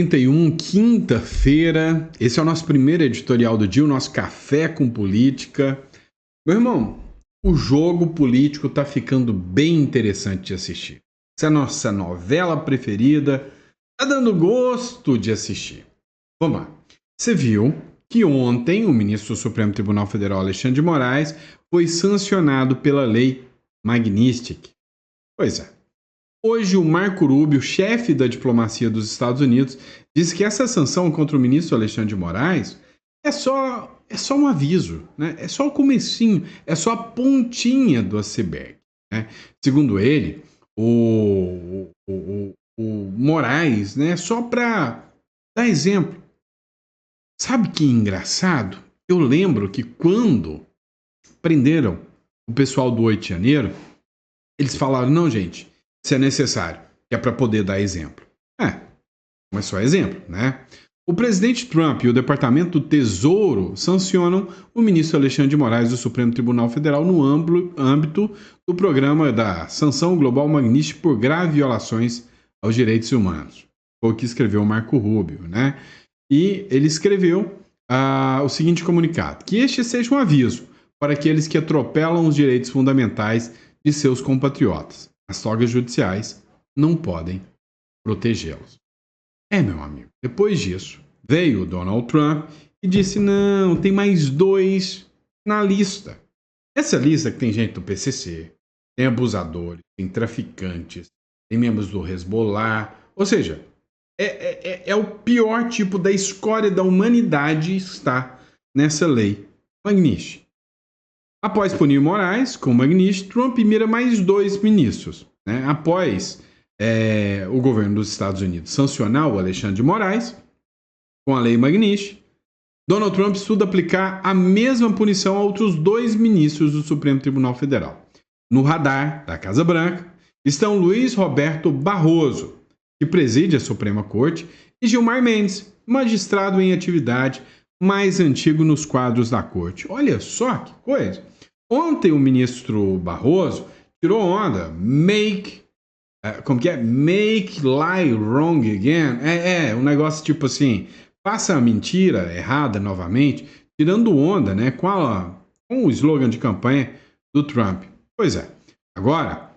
31, quinta-feira. Esse é o nosso primeiro editorial do dia, o nosso café com política. Meu irmão, o jogo político tá ficando bem interessante de assistir. Essa é a nossa novela preferida, tá dando gosto de assistir. Vamos lá. Você viu que ontem o ministro do Supremo Tribunal Federal, Alexandre de Moraes, foi sancionado pela lei Magnitsky. Pois é. Hoje, o Marco Rubio, chefe da diplomacia dos Estados Unidos, disse que essa sanção contra o ministro Alexandre de Moraes é só um aviso, né? É só o comecinho, é só a pontinha do iceberg, né? Segundo ele, o Moraes, né, só para dar exemplo. Sabe que engraçado? Eu lembro que quando prenderam o pessoal do 8 de janeiro, eles falaram, não, gente, isso é necessário, que é para poder dar exemplo. Mas só exemplo, né? O presidente Trump e o Departamento do Tesouro sancionam o ministro Alexandre de Moraes do Supremo Tribunal Federal no âmbito do programa da Sanção Global Magnitsky por graves violações aos direitos humanos. Foi o que escreveu o Marco Rubio, né? E ele escreveu o seguinte comunicado, que este seja um aviso para aqueles que atropelam os direitos fundamentais de seus compatriotas. As togas judiciais não podem protegê-los. Meu amigo, depois disso, veio o Donald Trump e disse, não, tem mais 2 na lista. Essa lista que tem gente do PCC, tem abusadores, tem traficantes, tem membros do Hezbollah, ou seja, é o pior tipo da escória da humanidade está nessa lei Magnitsky. Após punir Moraes com Magnitsky, Trump mira mais 2 ministros. Né? Após o governo dos Estados Unidos sancionar o Alexandre de Moraes com a lei Magnitsky, Donald Trump estuda aplicar a mesma punição a outros 2 ministros do Supremo Tribunal Federal. No radar da Casa Branca estão Luiz Roberto Barroso, que preside a Suprema Corte, e Gilmar Mendes, magistrado em atividade, mais antigo nos quadros da Corte. Olha só que coisa! Ontem o ministro Barroso tirou onda, make lie wrong again. Um negócio tipo assim, faça a mentira errada novamente, tirando onda, né, com o slogan de campanha do Trump. Pois é, agora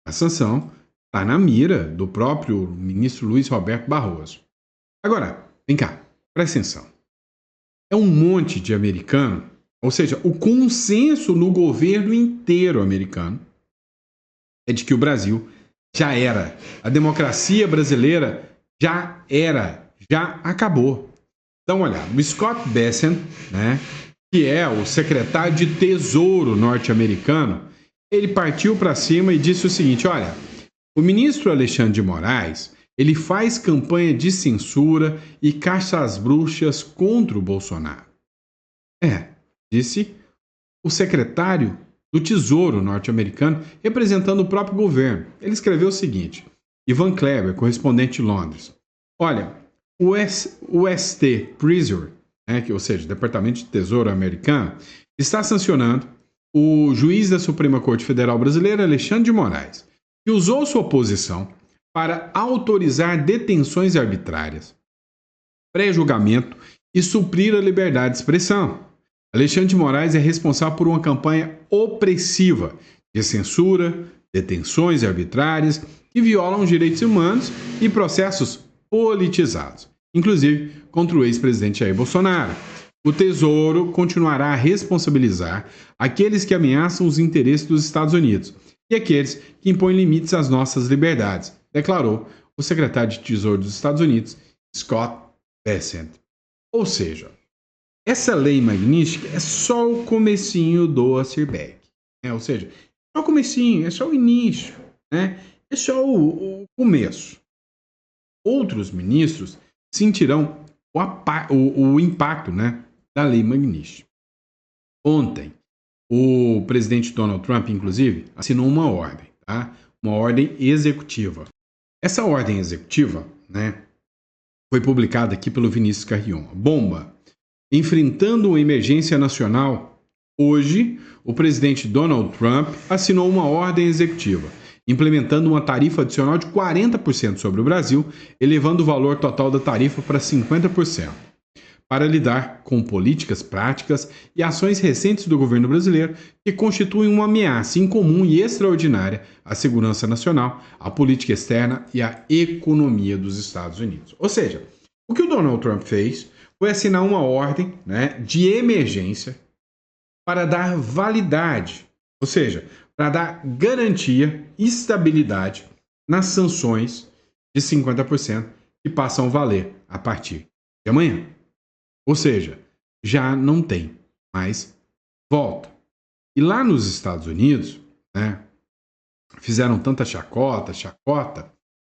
a sanção está na mira do próprio ministro Luiz Roberto Barroso. Agora, vem cá, presta atenção. É um monte de americano, ou seja, o consenso no governo inteiro americano é de que o Brasil já era. A democracia brasileira já era, já acabou. Então, olha, o Scott Bessent, né, que é o secretário de Tesouro norte-americano, ele partiu para cima e disse o seguinte, olha, o ministro Alexandre de Moraes, ele faz campanha de censura e caça às bruxas contra o Bolsonaro. Disse o secretário do Tesouro norte-americano, representando o próprio governo. Ele escreveu o seguinte, Ivan Kleber, correspondente de Londres. Olha, o ST Treasury, ou seja, o Departamento de Tesouro americano, está sancionando o juiz da Suprema Corte Federal Brasileira, Alexandre de Moraes, que usou sua posição para autorizar detenções arbitrárias, pré-julgamento e suprir a liberdade de expressão. Alexandre de Moraes é responsável por uma campanha opressiva de censura, detenções arbitrárias que violam os direitos humanos e processos politizados, inclusive contra o ex-presidente Jair Bolsonaro. O Tesouro continuará a responsabilizar aqueles que ameaçam os interesses dos Estados Unidos e aqueles que impõem limites às nossas liberdades, declarou o secretário de Tesouro dos Estados Unidos, Scott Bessent. Ou seja, essa lei Magnitsky é só o comecinho do iceberg. Ou seja, é só o comecinho, é só o início, né? É só o começo. Outros ministros sentirão o impacto, né, da lei Magnitsky. Ontem, o presidente Donald Trump, inclusive, assinou uma ordem, tá? Uma ordem executiva. Essa ordem executiva, né, foi publicada aqui pelo Vinícius Carrion. Bomba. Enfrentando uma emergência nacional, hoje, o presidente Donald Trump assinou uma ordem executiva implementando uma tarifa adicional de 40% sobre o Brasil, elevando o valor total da tarifa para 50%. Para lidar com políticas práticas e ações recentes do governo brasileiro que constituem uma ameaça incomum e extraordinária à segurança nacional, à política externa e à economia dos Estados Unidos. Ou seja, o que o Donald Trump fez foi assinar uma ordem, de emergência para dar validade, ou seja, para dar garantia e estabilidade nas sanções de 50% que passam a valer a partir de amanhã. Ou seja, já não tem mais volta. E lá nos Estados Unidos, fizeram tanta chacota.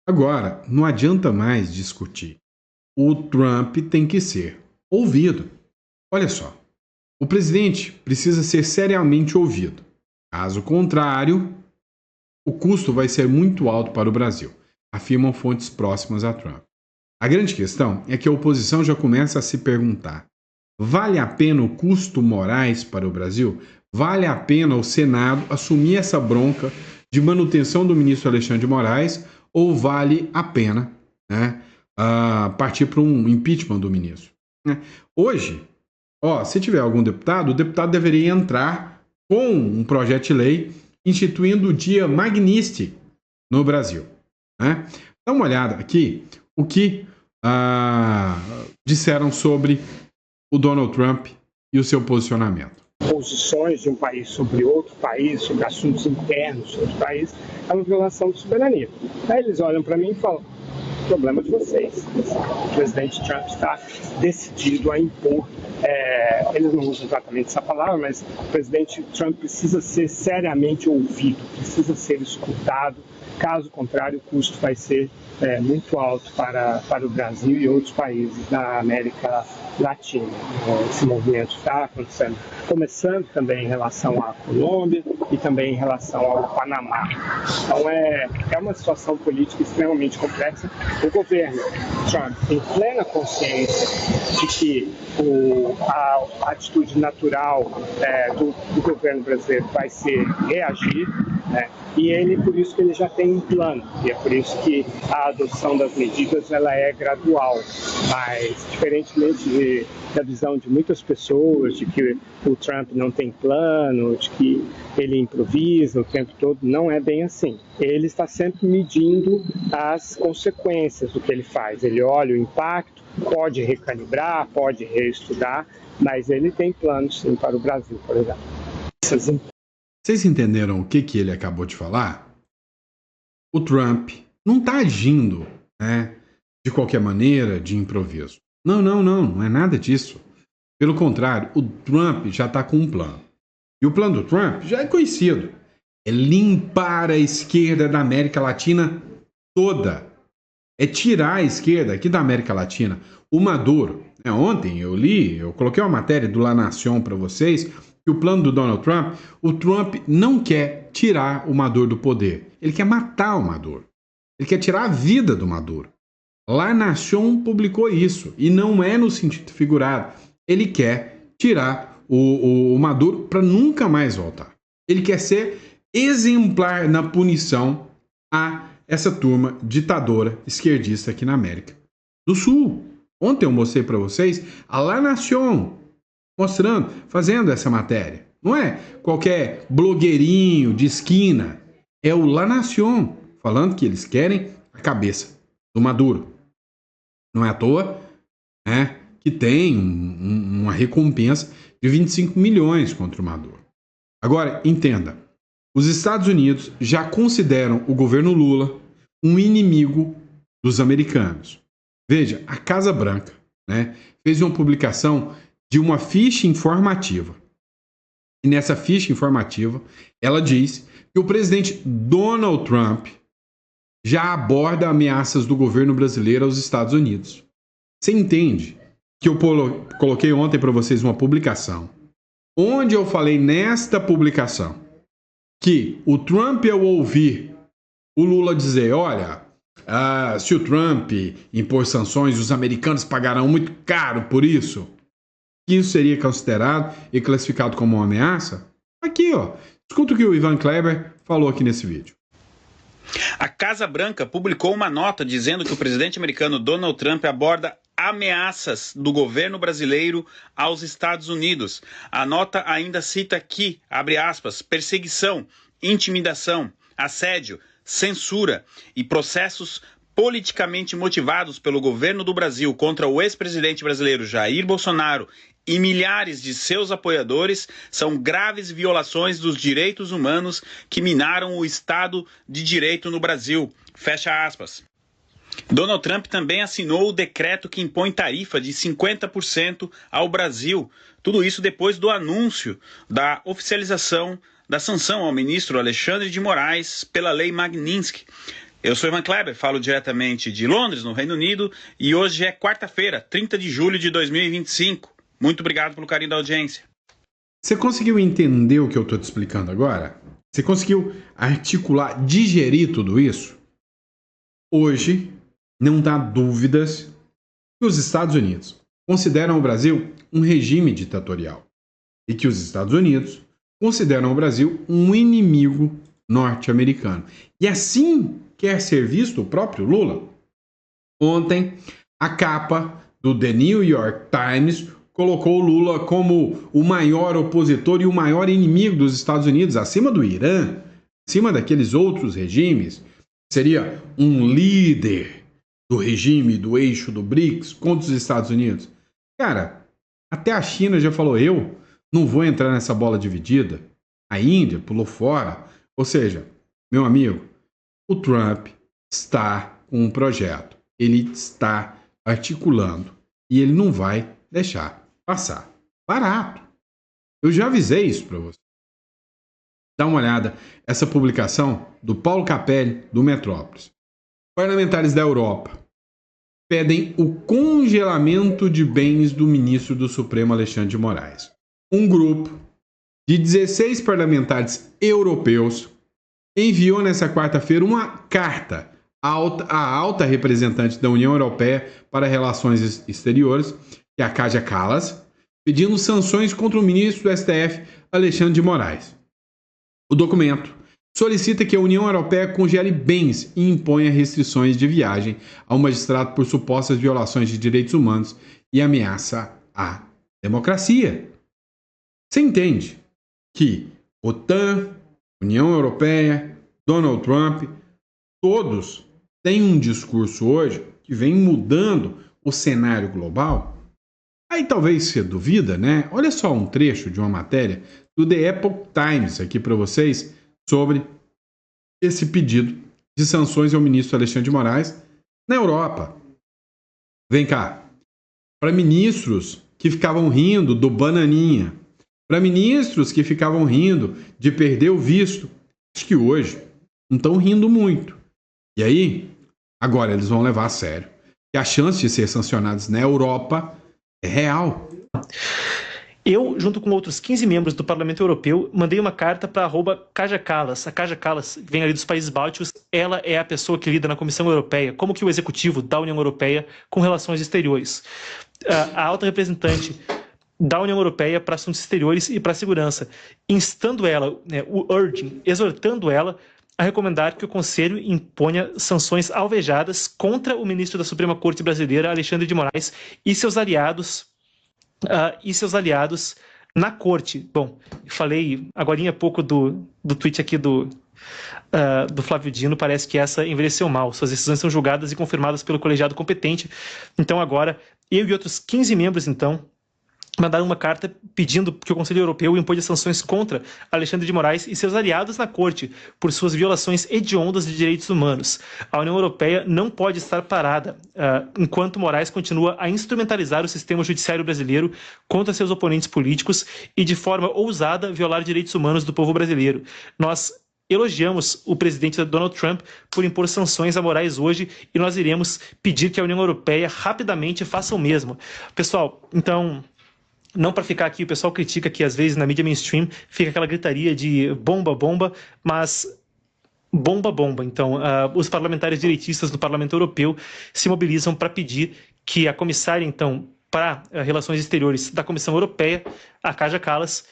Agora, não adianta mais discutir. O Trump tem que ser ouvido. Olha só, o presidente precisa ser seriamente ouvido. Caso contrário, o custo vai ser muito alto para o Brasil, afirmam fontes próximas a Trump. A grande questão é que a oposição já começa a se perguntar: vale a pena o custo morais para o Brasil? Vale a pena o Senado assumir essa bronca de manutenção do ministro Alexandre de Moraes ou vale a pena partir para um impeachment do ministro? Hoje, se tiver algum deputado, o deputado deveria entrar com um projeto de lei instituindo o dia Magnitsky no Brasil. Dá uma olhada aqui o que disseram sobre o Donald Trump e o seu posicionamento. Posições de um país sobre outro país, sobre assuntos internos de outro país, é uma violação de soberania. Aí eles olham para mim e falam: problema de vocês. O presidente Trump está decidido a impor, eles não usam exatamente essa palavra, mas o presidente Trump precisa ser seriamente ouvido, precisa ser escutado. Caso contrário, o custo vai ser muito alto para o Brasil e outros países da América Latina. Esse movimento está acontecendo, começando também em relação à Colômbia e também em relação ao Panamá. Então é uma situação política extremamente complexa. O governo Trump tem plena consciência de que a atitude natural do governo brasileiro vai ser reagir, e ele, por isso que ele já tem um plano, e é por isso que a adoção das medidas ela é gradual, mas diferentemente da visão de muitas pessoas, de que o Trump não tem plano, de que ele improvisa o tempo todo, não é bem assim. Ele está sempre medindo as consequências do que ele faz, ele olha o impacto, pode recalibrar, pode reestudar, mas ele tem planos sim para o Brasil, por exemplo. Vocês entenderam o que ele acabou de falar? O Trump não está agindo de qualquer maneira, de improviso. Não é nada disso. Pelo contrário, o Trump já está com um plano. E o plano do Trump já é conhecido. É limpar a esquerda da América Latina toda. É tirar a esquerda aqui da América Latina. O Maduro, ontem eu coloquei uma matéria do La Nación para vocês, que o plano do Donald Trump, o Trump não quer tirar o Maduro do poder. Ele quer matar o Maduro. Ele quer tirar a vida do Maduro. La Nación publicou isso, e não é no sentido figurado. Ele quer tirar o Maduro para nunca mais voltar. Ele quer ser exemplar na punição a essa turma ditadora esquerdista aqui na América do Sul. Ontem eu mostrei para vocês a La Nación fazendo essa matéria. Não é qualquer blogueirinho de esquina. É o La Nación falando que eles querem a cabeça do Maduro. Não é à toa que tem uma recompensa de 25 milhões contra o Maduro. Agora, entenda. Os Estados Unidos já consideram o governo Lula um inimigo dos americanos. Veja, a Casa Branca fez uma publicação de uma ficha informativa. E nessa ficha informativa, ela diz que o presidente Donald Trump já aborda ameaças do governo brasileiro aos Estados Unidos. Você entende que eu coloquei ontem para vocês uma publicação, onde eu falei nesta publicação que o Trump, ao ouvir o Lula dizer, olha, se o Trump impor sanções, os americanos pagarão muito caro por isso, que isso seria considerado e classificado como uma ameaça? Aqui, escuta o que o Ivan Kleber falou aqui nesse vídeo. A Casa Branca publicou uma nota dizendo que o presidente americano Donald Trump aborda ameaças do governo brasileiro aos Estados Unidos. A nota ainda cita que, abre aspas, perseguição, intimidação, assédio, censura e processos politicamente motivados pelo governo do Brasil contra o ex-presidente brasileiro Jair Bolsonaro e milhares de seus apoiadores são graves violações dos direitos humanos que minaram o Estado de Direito no Brasil. Fecha aspas. Donald Trump também assinou o decreto que impõe tarifa de 50% ao Brasil. Tudo isso depois do anúncio da oficialização da sanção ao ministro Alexandre de Moraes pela Lei Magnitsky. Eu sou Ivan Kleber, falo diretamente de Londres, no Reino Unido, e hoje é quarta-feira, 30 de julho de 2025. Muito obrigado pelo carinho da audiência. Você conseguiu entender o que eu estou te explicando agora? Você conseguiu articular, digerir tudo isso? Hoje, não dá dúvidas que os Estados Unidos consideram o Brasil um regime ditatorial e que os Estados Unidos consideram o Brasil um inimigo norte-americano. E assim quer ser visto o próprio Lula. Ontem, a capa do The New York Times colocou o Lula como o maior opositor e o maior inimigo dos Estados Unidos, acima do Irã, acima daqueles outros regimes. Seria um líder do regime, do eixo do BRICS contra os Estados Unidos. Cara, até a China já falou, eu não vou entrar nessa bola dividida. A Índia pulou fora. Ou seja, meu amigo, o Trump está com um projeto. Ele está articulando e ele não vai deixar passar barato. Eu já avisei isso para você. Dá uma olhada, essa publicação do Paulo Capelli, do Metrópolis. Parlamentares da Europa pedem o congelamento de bens do ministro do Supremo Alexandre de Moraes. Um grupo de 16 parlamentares europeus enviou nessa quarta-feira uma carta à alta representante da União Europeia para Relações Exteriores, que é a Kaja Kallas, pedindo sanções contra o ministro do STF, Alexandre de Moraes. O documento solicita que a União Europeia congele bens e imponha restrições de viagem ao magistrado por supostas violações de direitos humanos e ameaça à democracia. Você entende que OTAN, União Europeia, Donald Trump, todos têm um discurso hoje que vem mudando o cenário global? Aí talvez você duvida, né? Olha só um trecho de uma matéria do The Epoch Times aqui para vocês sobre esse pedido de sanções ao ministro Alexandre de Moraes na Europa. Vem cá. Para ministros que ficavam rindo do bananinha, para ministros que ficavam rindo de perder o visto, acho que hoje não estão rindo muito. E aí, agora eles vão levar a sério. E a chance de ser sancionados na Europa é real. Eu, junto com outros 15 membros do Parlamento Europeu, mandei uma carta para a Kaja Kallas. A Kaja Kallas vem ali dos países bálticos, ela é a pessoa que lida na Comissão Europeia, como que o executivo da União Europeia com relações exteriores. A alta representante da União Europeia para assuntos exteriores e para a segurança, instando ela, exortando ela a recomendar que o Conselho imponha sanções alvejadas contra o ministro da Suprema Corte Brasileira, Alexandre de Moraes, e seus aliados na corte. Bom, falei agorinha há pouco do tweet aqui do Flávio Dino, parece que essa envelheceu mal. Suas decisões são julgadas e confirmadas pelo colegiado competente. Então agora, eu e outros 15 membros, então, mandaram uma carta pedindo que o Conselho Europeu imponha sanções contra Alexandre de Moraes e seus aliados na corte por suas violações hediondas de direitos humanos. A União Europeia não pode estar parada enquanto Moraes continua a instrumentalizar o sistema judiciário brasileiro contra seus oponentes políticos e de forma ousada violar direitos humanos do povo brasileiro. Nós elogiamos o presidente Donald Trump por impor sanções a Moraes hoje e nós iremos pedir que a União Europeia rapidamente faça o mesmo. Pessoal, então, não para ficar aqui, o pessoal critica que às vezes na mídia mainstream fica aquela gritaria de bomba, bomba, mas bomba, bomba. Então, os parlamentares direitistas do Parlamento Europeu se mobilizam para pedir que a comissária, então, para Relações Exteriores da Comissão Europeia, a Kaja Kallas,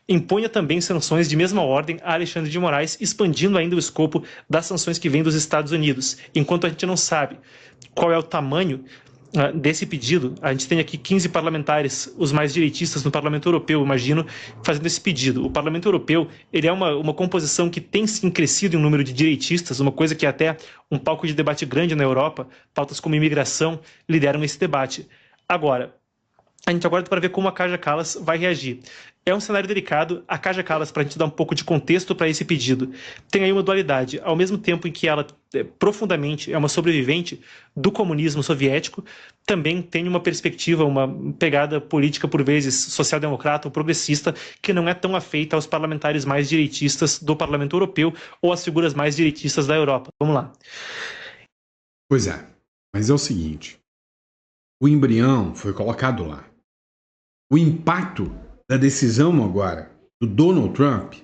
imponha também sanções de mesma ordem a Alexandre de Moraes, expandindo ainda o escopo das sanções que vêm dos Estados Unidos. Enquanto a gente não sabe qual é o tamanho desse pedido, a gente tem aqui 15 parlamentares, os mais direitistas no Parlamento Europeu, imagino, fazendo esse pedido. O Parlamento Europeu, ele é uma composição que tem sim crescido em um número de direitistas, uma coisa que é até um palco de debate grande na Europa, pautas como imigração lideram esse debate. Agora, a gente aguarda para ver como a Kaja Kallas vai reagir. É um cenário delicado. A Kaja Kallas, para a gente dar um pouco de contexto para esse pedido, tem aí uma dualidade. Ao mesmo tempo em que ela profundamente é uma sobrevivente do comunismo soviético, também tem uma perspectiva, uma pegada política, por vezes, social-democrata ou progressista, que não é tão afeita aos parlamentares mais direitistas do Parlamento Europeu ou às figuras mais direitistas da Europa. Vamos lá. Pois é, mas é o seguinte, o embrião foi colocado lá. O impacto da decisão agora do Donald Trump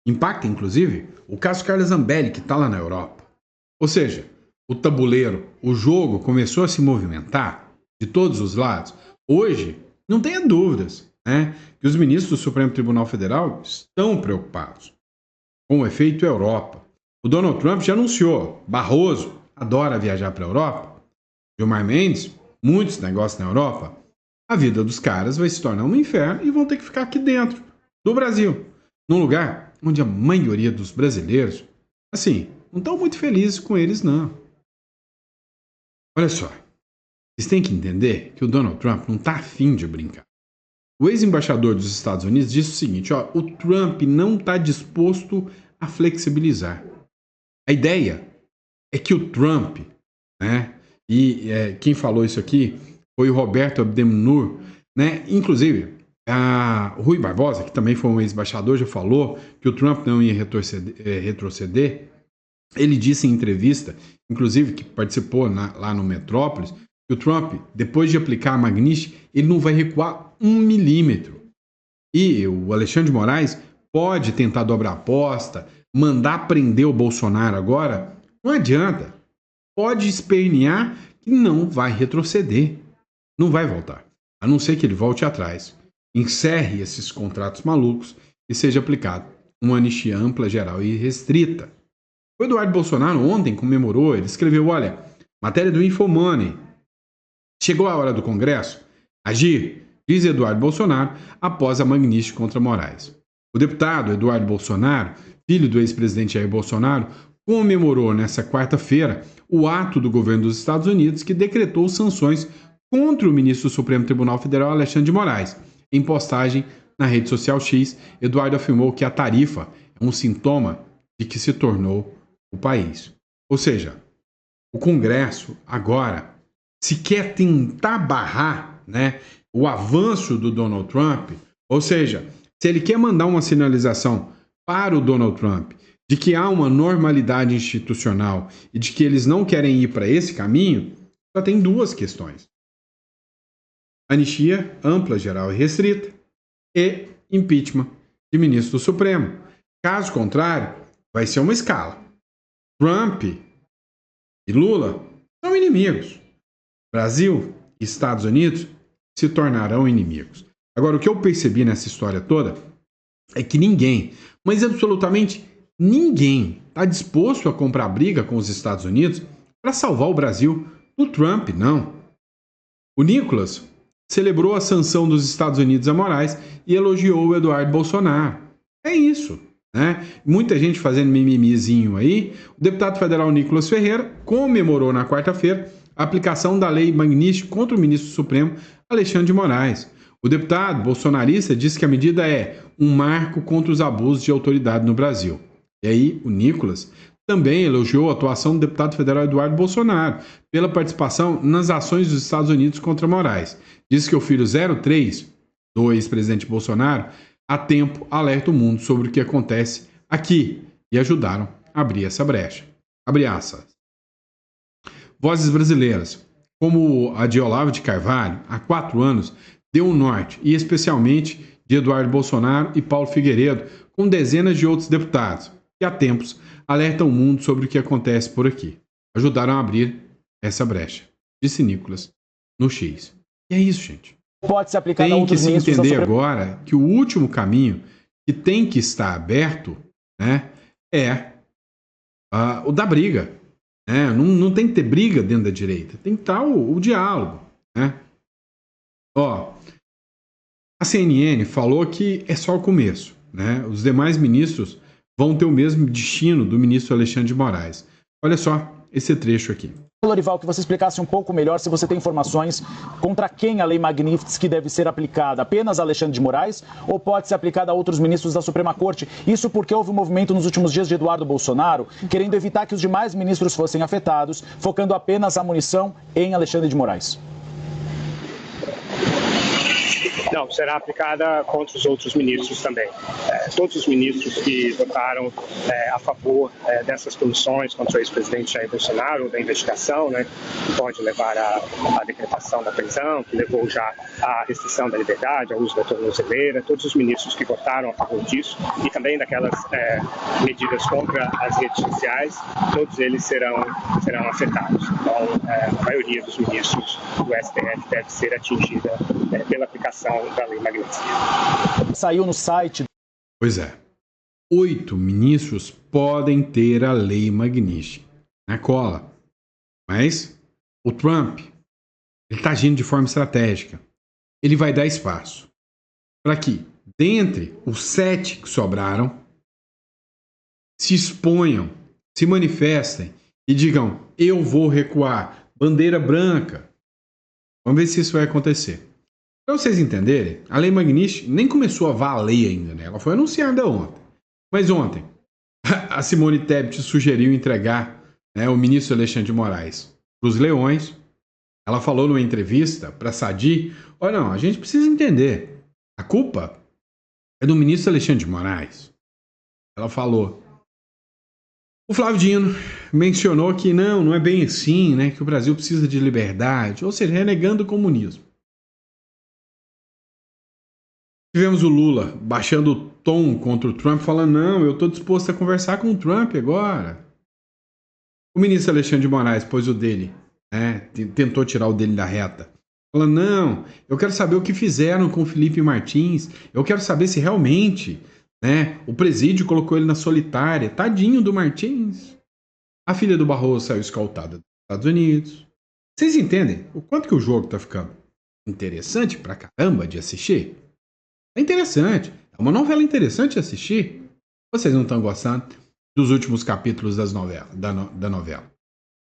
impacta, inclusive, o caso Carla Zambelli, que está lá na Europa. Ou seja, o tabuleiro, o jogo começou a se movimentar de todos os lados. Hoje, não tenha dúvidas, né, que os ministros do Supremo Tribunal Federal estão preocupados com o efeito Europa. O Donald Trump já anunciou, Barroso adora viajar para a Europa, Gilmar Mendes, muitos negócios na Europa, a vida dos caras vai se tornar um inferno e vão ter que ficar aqui dentro do Brasil, num lugar onde a maioria dos brasileiros, assim, não estão muito felizes com eles, não. Olha só, vocês têm que entender que o Donald Trump não está afim de brincar. O ex-embaixador dos Estados Unidos disse o seguinte, ó, o Trump não está disposto a flexibilizar. A ideia é que o Trump, né, quem falou isso aqui foi o Roberto Abdemnour, né? Inclusive, o Rui Barbosa, que também foi um ex-embaixador, já falou que o Trump não ia retroceder. Ele disse em entrevista, inclusive que participou lá no Metrópolis, que o Trump, depois de aplicar a Magnitsky, ele não vai recuar 1 milímetro. E o Alexandre de Moraes pode tentar dobrar a aposta, mandar prender o Bolsonaro agora, não adianta. Pode espernear que não vai retroceder. Não vai voltar, a não ser que ele volte atrás, encerre esses contratos malucos e seja aplicado uma anistia ampla, geral e restrita. O Eduardo Bolsonaro ontem comemorou, ele escreveu, olha, matéria do Infomoney, chegou a hora do Congresso agir, diz Eduardo Bolsonaro, após a Magnitsky contra Moraes. O deputado Eduardo Bolsonaro, filho do ex-presidente Jair Bolsonaro, comemorou nesta quarta-feira o ato do governo dos Estados Unidos que decretou sanções contra o ministro do Supremo Tribunal Federal, Alexandre de Moraes. Em postagem na rede social X, Eduardo afirmou que a tarifa é um sintoma de que se tornou o país. Ou seja, o Congresso agora, se quer tentar barrar, né, o avanço do Donald Trump, ou seja, se ele quer mandar uma sinalização para o Donald Trump de que há uma normalidade institucional e de que eles não querem ir para esse caminho, só tem duas questões. Anistia ampla, geral e restrita e impeachment de ministro do Supremo. Caso contrário, vai ser uma escala. Trump e Lula são inimigos. Brasil e Estados Unidos se tornarão inimigos. Agora, o que eu percebi nessa história toda é que ninguém, mas absolutamente ninguém, está disposto a comprar briga com os Estados Unidos para salvar o Brasil do Trump, não. O Nicolas celebrou a sanção dos Estados Unidos a Moraes e elogiou o Eduardo Bolsonaro. É isso, né? Muita gente fazendo mimimizinho aí. O deputado federal Nicolas Ferreira comemorou na quarta-feira a aplicação da lei Magnitsky contra o ministro do Supremo Alexandre de Moraes. O deputado bolsonarista disse que a medida é um marco contra os abusos de autoridade no Brasil. E aí o Nicolas também elogiou a atuação do deputado federal Eduardo Bolsonaro pela participação nas ações dos Estados Unidos contra Moraes. Diz que o filho 03 do ex-presidente Bolsonaro, há tempo, alerta o mundo sobre o que acontece aqui e ajudaram a abrir essa brecha. Abre aspas. Vozes brasileiras, como a de Olavo de Carvalho, há 4 anos, deu um norte, e especialmente de Eduardo Bolsonaro e Paulo Figueiredo, com dezenas de outros deputados, que há tempos alertam o mundo sobre o que acontece por aqui. Ajudaram a abrir essa brecha, disse Nicolas no X. E é isso, gente. Pode se aplicar Tem que se entender agora que o último caminho que tem que estar aberto, né, é o da briga. Né? Não tem que ter briga dentro da direita, tem que estar o diálogo. Né? Ó, a CNN falou que é só o começo. Né? Os demais ministros vão ter o mesmo destino do ministro Alexandre de Moraes. Olha só esse trecho aqui. Lorival, que você explicasse um pouco melhor se você tem informações contra quem a Lei Magnitsky deve ser aplicada, apenas a Alexandre de Moraes ou pode ser aplicada a outros ministros da Suprema Corte? Isso porque houve um movimento nos últimos dias de Eduardo Bolsonaro querendo evitar que os demais ministros fossem afetados, focando apenas a munição em Alexandre de Moraes. Não, será aplicada contra os outros ministros também. Todos os ministros que votaram a favor dessas punições contra o ex-presidente Jair Bolsonaro, da investigação, né, que pode levar à decretação da prisão, que levou já à restrição da liberdade, ao uso da tornozeleira, todos os ministros que votaram a favor disso e também daquelas medidas contra as redes sociais, todos eles serão afetados. Então, a maioria dos ministros do STF deve ser atingida pela aplicação da Lei Magnitsky. Saiu no site. Pois é. 8 ministros podem ter a Lei Magnitsky na cola. Mas o Trump, ele está agindo de forma estratégica. Ele vai dar espaço para que, dentre os 7 que sobraram, se exponham, se manifestem e digam: eu vou recuar, bandeira branca. Vamos ver se isso vai acontecer. Para vocês entenderem, a Lei Magnitsky nem começou a valer ainda, né? Ela foi anunciada ontem. Mas ontem, a Simone Tebet sugeriu entregar, né, o ministro Alexandre de Moraes para os leões. Ela falou numa entrevista para a Sadi: olha, não, a gente precisa entender, a culpa é do ministro Alexandre de Moraes. Ela falou. O Flávio Dino mencionou que não é bem assim, né, que o Brasil precisa de liberdade, ou seja, renegando o comunismo. Tivemos o Lula baixando o tom contra o Trump, falando: não, eu estou disposto a conversar com o Trump agora. O ministro Alexandre de Moraes pôs o dele, né, tentou tirar o dele da reta. Falando: não, eu quero saber o que fizeram com o Felipe Martins, eu quero saber se realmente, né, o presídio colocou ele na solitária. Tadinho do Martins. A filha do Barroso saiu escoltada dos Estados Unidos. Vocês entendem o quanto que o jogo está ficando interessante pra caramba de assistir? É interessante. É uma novela interessante de assistir. Vocês não estão gostando dos últimos capítulos da novela.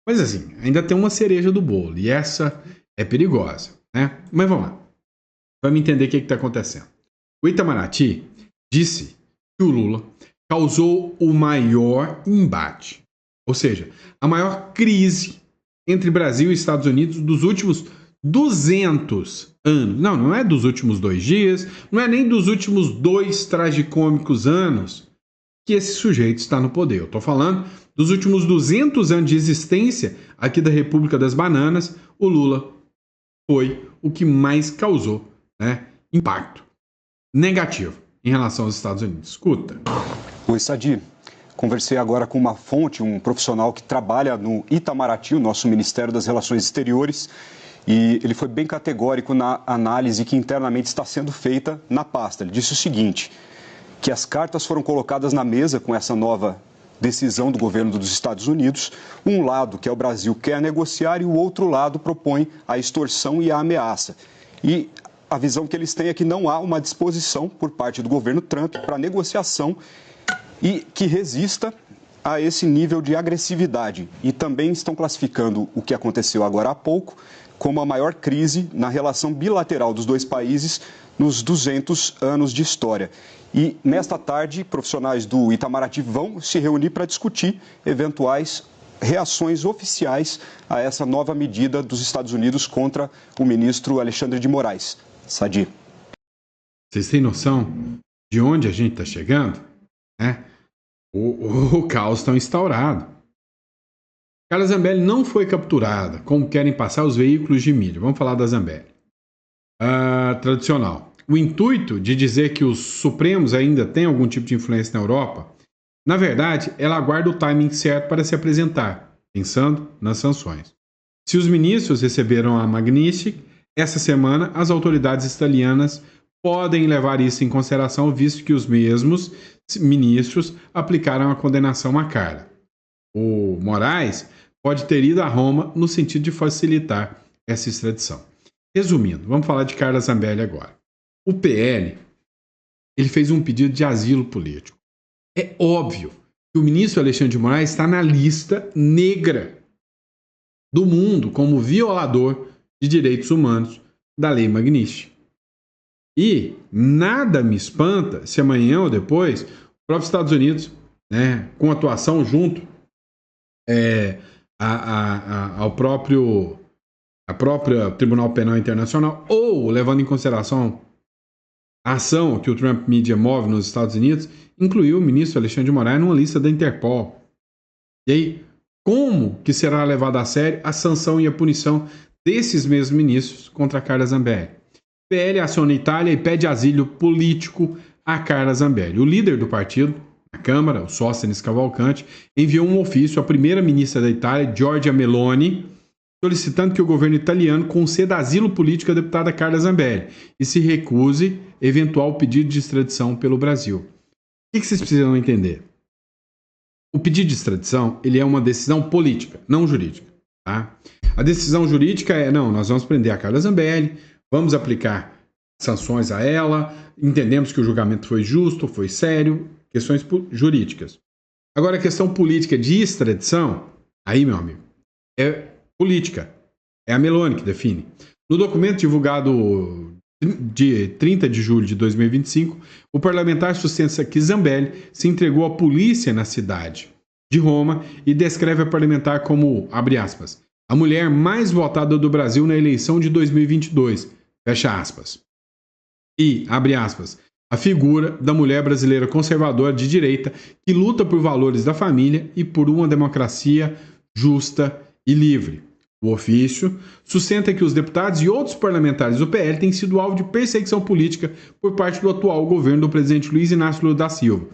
Mas assim, ainda tem uma cereja do bolo. E essa é perigosa, né? Mas vamos lá. Vamos entender o que está acontecendo. O Itamaraty disse que o Lula causou o maior embate. Ou seja, a maior crise entre Brasil e Estados Unidos dos últimos 200 anos. Não é dos últimos 2 dias, não é nem dos últimos 2 tragicômicos anos que esse sujeito está no poder. Eu estou falando dos últimos 200 anos de existência aqui da República das Bananas. O Lula foi o que mais causou, né, impacto negativo em relação aos Estados Unidos. Escuta. Oi, Sadi. Conversei agora com uma fonte, um profissional que trabalha no Itamaraty, o nosso Ministério das Relações Exteriores, e ele foi bem categórico na análise que internamente está sendo feita na pasta. Ele disse o seguinte, que as cartas foram colocadas na mesa com essa nova decisão do governo dos Estados Unidos. Um lado, que é o Brasil, quer negociar e o outro lado propõe a extorsão e a ameaça. E a visão que eles têm é que não há uma disposição por parte do governo Trump para negociação e que resista a esse nível de agressividade. E também estão classificando o que aconteceu agora há pouco como a maior crise na relação bilateral dos dois países nos 200 anos de história. E nesta tarde, profissionais do Itamaraty vão se reunir para discutir eventuais reações oficiais a essa nova medida dos Estados Unidos contra o ministro Alexandre de Moraes. Sadi. Vocês têm noção de onde a gente está chegando? Né? O caos está instaurado. Carla Zambelli não foi capturada, como querem passar os veículos de mídia. Vamos falar da Zambelli. Tradicional. O intuito de dizer que os Supremos ainda têm algum tipo de influência na Europa, na verdade, ela aguarda o timing certo para se apresentar, pensando nas sanções. Se os ministros receberam a Magnitsky, essa semana as autoridades italianas podem levar isso em consideração, visto que os mesmos ministros aplicaram a condenação à Carla. O Moraes pode ter ido a Roma no sentido de facilitar essa extradição. Resumindo, vamos falar de Carla Zambelli agora. O PL, ele fez um pedido de asilo político. É óbvio que o ministro Alexandre de Moraes está na lista negra do mundo como violador de direitos humanos da Lei Magnitsky. E nada me espanta se amanhã ou depois os próprios Estados Unidos, né, com atuação junto ao próprio Tribunal Penal Internacional, ou levando em consideração a ação que o Trump Media move nos Estados Unidos, incluiu o ministro Alexandre de Moraes numa lista da Interpol. E aí, como que será levada a sério a sanção e a punição desses mesmos ministros contra a Carla Zambelli? PL aciona a Itália e pede asilo político a Carla Zambelli. O líder do partido, na Câmara, o Sóstenes Cavalcante, enviou um ofício à primeira-ministra da Itália, Giorgia Meloni, solicitando que o governo italiano conceda asilo político à deputada Carla Zambelli e se recuse eventual pedido de extradição pelo Brasil. O que vocês precisam entender? O pedido de extradição, ele é uma decisão política, não jurídica. Tá? A decisão jurídica é, não, nós vamos prender a Carla Zambelli, vamos aplicar sanções a ela, entendemos que o julgamento foi justo, foi sério, questões jurídicas. Agora, a questão política de extradição, aí, meu amigo, é política. É a Meloni que define. No documento divulgado de 30 de julho de 2025, o parlamentar sustenta que Zambelli se entregou à polícia na cidade de Roma e descreve a parlamentar como, abre aspas, a mulher mais votada do Brasil na eleição de 2022, fecha aspas. E, abre aspas, a figura da mulher brasileira conservadora de direita que luta por valores da família e por uma democracia justa e livre. O ofício sustenta que os deputados e outros parlamentares do PL têm sido alvo de perseguição política por parte do atual governo do presidente Luiz Inácio Lula da Silva,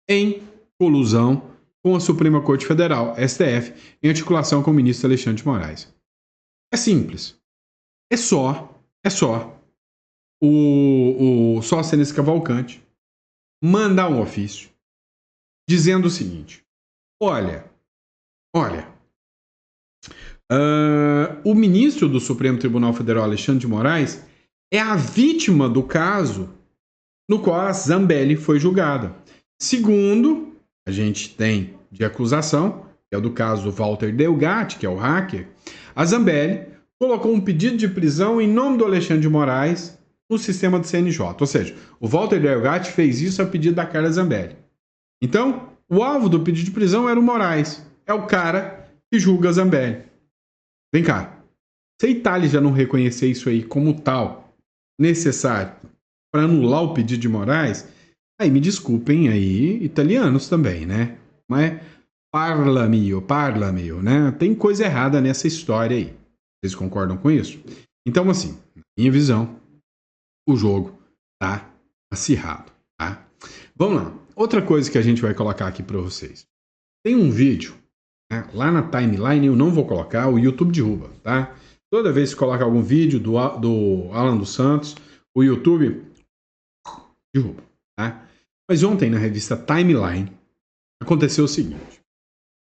em colusão com a Suprema Corte Federal, STF, em articulação com o ministro Alexandre de Moraes. É simples. É só o Sóstenes Cavalcante mandar um ofício dizendo o seguinte: olha, o ministro do Supremo Tribunal Federal, Alexandre de Moraes, é a vítima do caso no qual a Zambelli foi julgada. Segundo, a gente tem de acusação, que é o do caso do Walter Delgatti, que é o hacker, a Zambelli colocou um pedido de prisão em nome do Alexandre de Moraes no sistema do CNJ. Ou seja, o Walter Delgatti fez isso a pedido da Carla Zambelli. Então, o alvo do pedido de prisão era o Moraes. É o cara que julga a Zambelli. Vem cá, se a Itália já não reconhecer isso aí como tal, necessário para anular o pedido de Moraes, aí me desculpem aí, italianos também, né? Mas parla mio, né? Tem coisa errada nessa história aí. Vocês concordam com isso? Então, assim, na minha visão, o jogo tá acirrado, tá? Vamos lá. Outra coisa que a gente vai colocar aqui para vocês. Tem um vídeo, né, lá na timeline, eu não vou colocar, o YouTube derruba, tá? Toda vez que coloca algum vídeo do Alan dos Santos, o YouTube derruba, tá? Mas ontem, na revista Timeline, aconteceu o seguinte.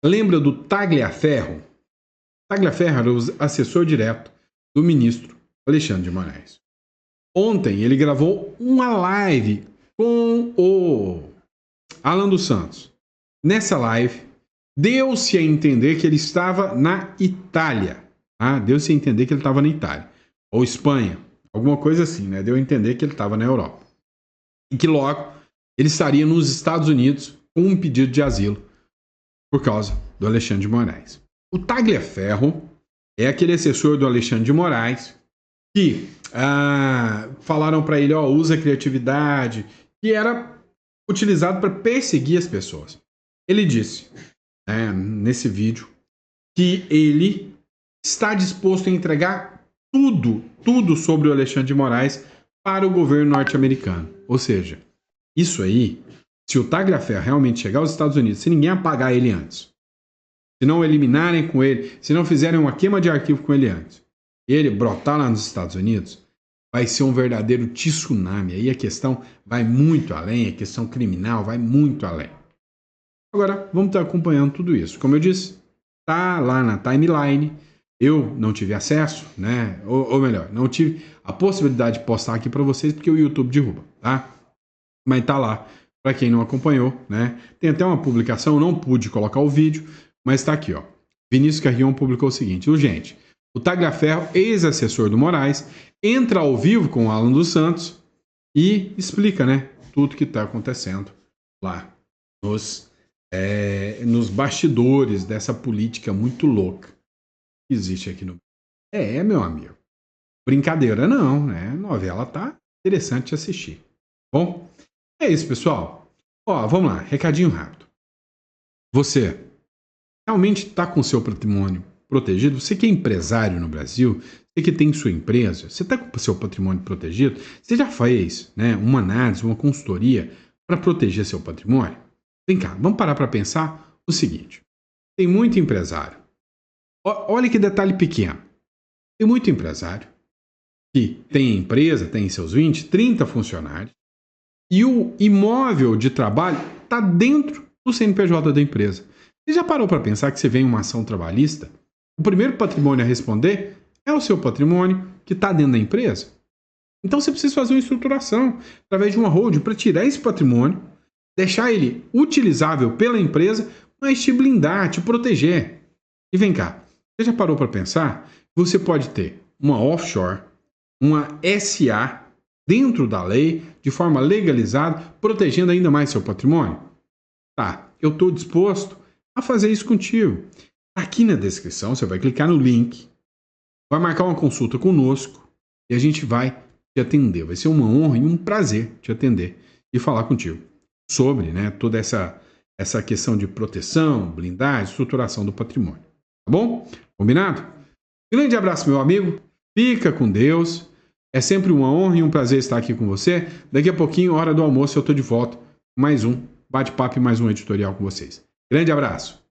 Lembra do Tagliaferro? Tagliaferro era o assessor direto do ministro Alexandre de Moraes. Ontem, ele gravou uma live com o Alan dos Santos. Nessa live, deu-se a entender que ele estava na Itália. Ah, deu-se a entender que ele estava na Itália. Ou Espanha. Alguma coisa assim, né? Deu a entender que ele estava na Europa. E que logo ele estaria nos Estados Unidos com um pedido de asilo por causa do Alexandre de Moraes. O Tagliaferro é aquele assessor do Alexandre de Moraes que falaram para ele, usa a criatividade, que era utilizado para perseguir as pessoas. Ele disse, nesse vídeo, que ele está disposto a entregar tudo sobre o Alexandre de Moraes para o governo norte-americano. Ou seja, isso aí, se o Tagliaferro realmente chegar aos Estados Unidos, se ninguém apagar ele antes, se não eliminarem com ele, se não fizerem uma queima de arquivo com ele antes, e ele brotar lá nos Estados Unidos, vai ser um verdadeiro tsunami. Aí a questão vai muito além, a questão criminal vai muito além. Agora, vamos estar acompanhando tudo isso. Como eu disse, tá lá na timeline. Eu não tive acesso, né? Ou melhor, não tive a possibilidade de postar aqui para vocês porque o YouTube derruba, tá? Mas tá lá, para quem não acompanhou, né? Tem até uma publicação, não pude colocar o vídeo, mas tá aqui, ó. Vinícius Carrion publicou o seguinte: urgente, o Tagliaferro, ex-assessor do Moraes, entra ao vivo com o Alan dos Santos e explica, né? Tudo que tá acontecendo lá nos bastidores dessa política muito louca que existe aqui no Brasil. Meu amigo. Brincadeira não, né? A novela tá interessante de assistir. Bom, é isso, pessoal. Ó, vamos lá, recadinho rápido. Você realmente está com o seu patrimônio protegido? Você que é empresário no Brasil, você que tem sua empresa, você está com o seu patrimônio protegido? Você já fez, né, uma análise, uma consultoria para proteger seu patrimônio? Vem cá, vamos parar para pensar o seguinte. Tem muito empresário. Olha que detalhe pequeno. Tem muito empresário que tem empresa, tem seus 20, 30 funcionários, e o imóvel de trabalho está dentro do CNPJ da empresa. Você já parou para pensar que você vem uma ação trabalhista? O primeiro patrimônio a responder é o seu patrimônio que está dentro da empresa. Então você precisa fazer uma estruturação através de uma holding para tirar esse patrimônio, deixar ele utilizável pela empresa, mas te blindar, te proteger. E vem cá, você já parou para pensar? Você pode ter uma offshore, uma SA dentro da lei, de forma legalizada, protegendo ainda mais seu patrimônio? Tá, eu estou disposto a fazer isso contigo. Aqui na descrição você vai clicar no link, vai marcar uma consulta conosco e a gente vai te atender. Vai ser uma honra e um prazer te atender e falar contigo sobre, né, toda essa questão de proteção, blindagem, estruturação do patrimônio. Tá bom? Combinado? Grande abraço, meu amigo. Fica com Deus. É sempre uma honra e um prazer estar aqui com você. Daqui a pouquinho, hora do almoço, eu estou de volta. Mais um bate-papo e mais um editorial com vocês. Grande abraço.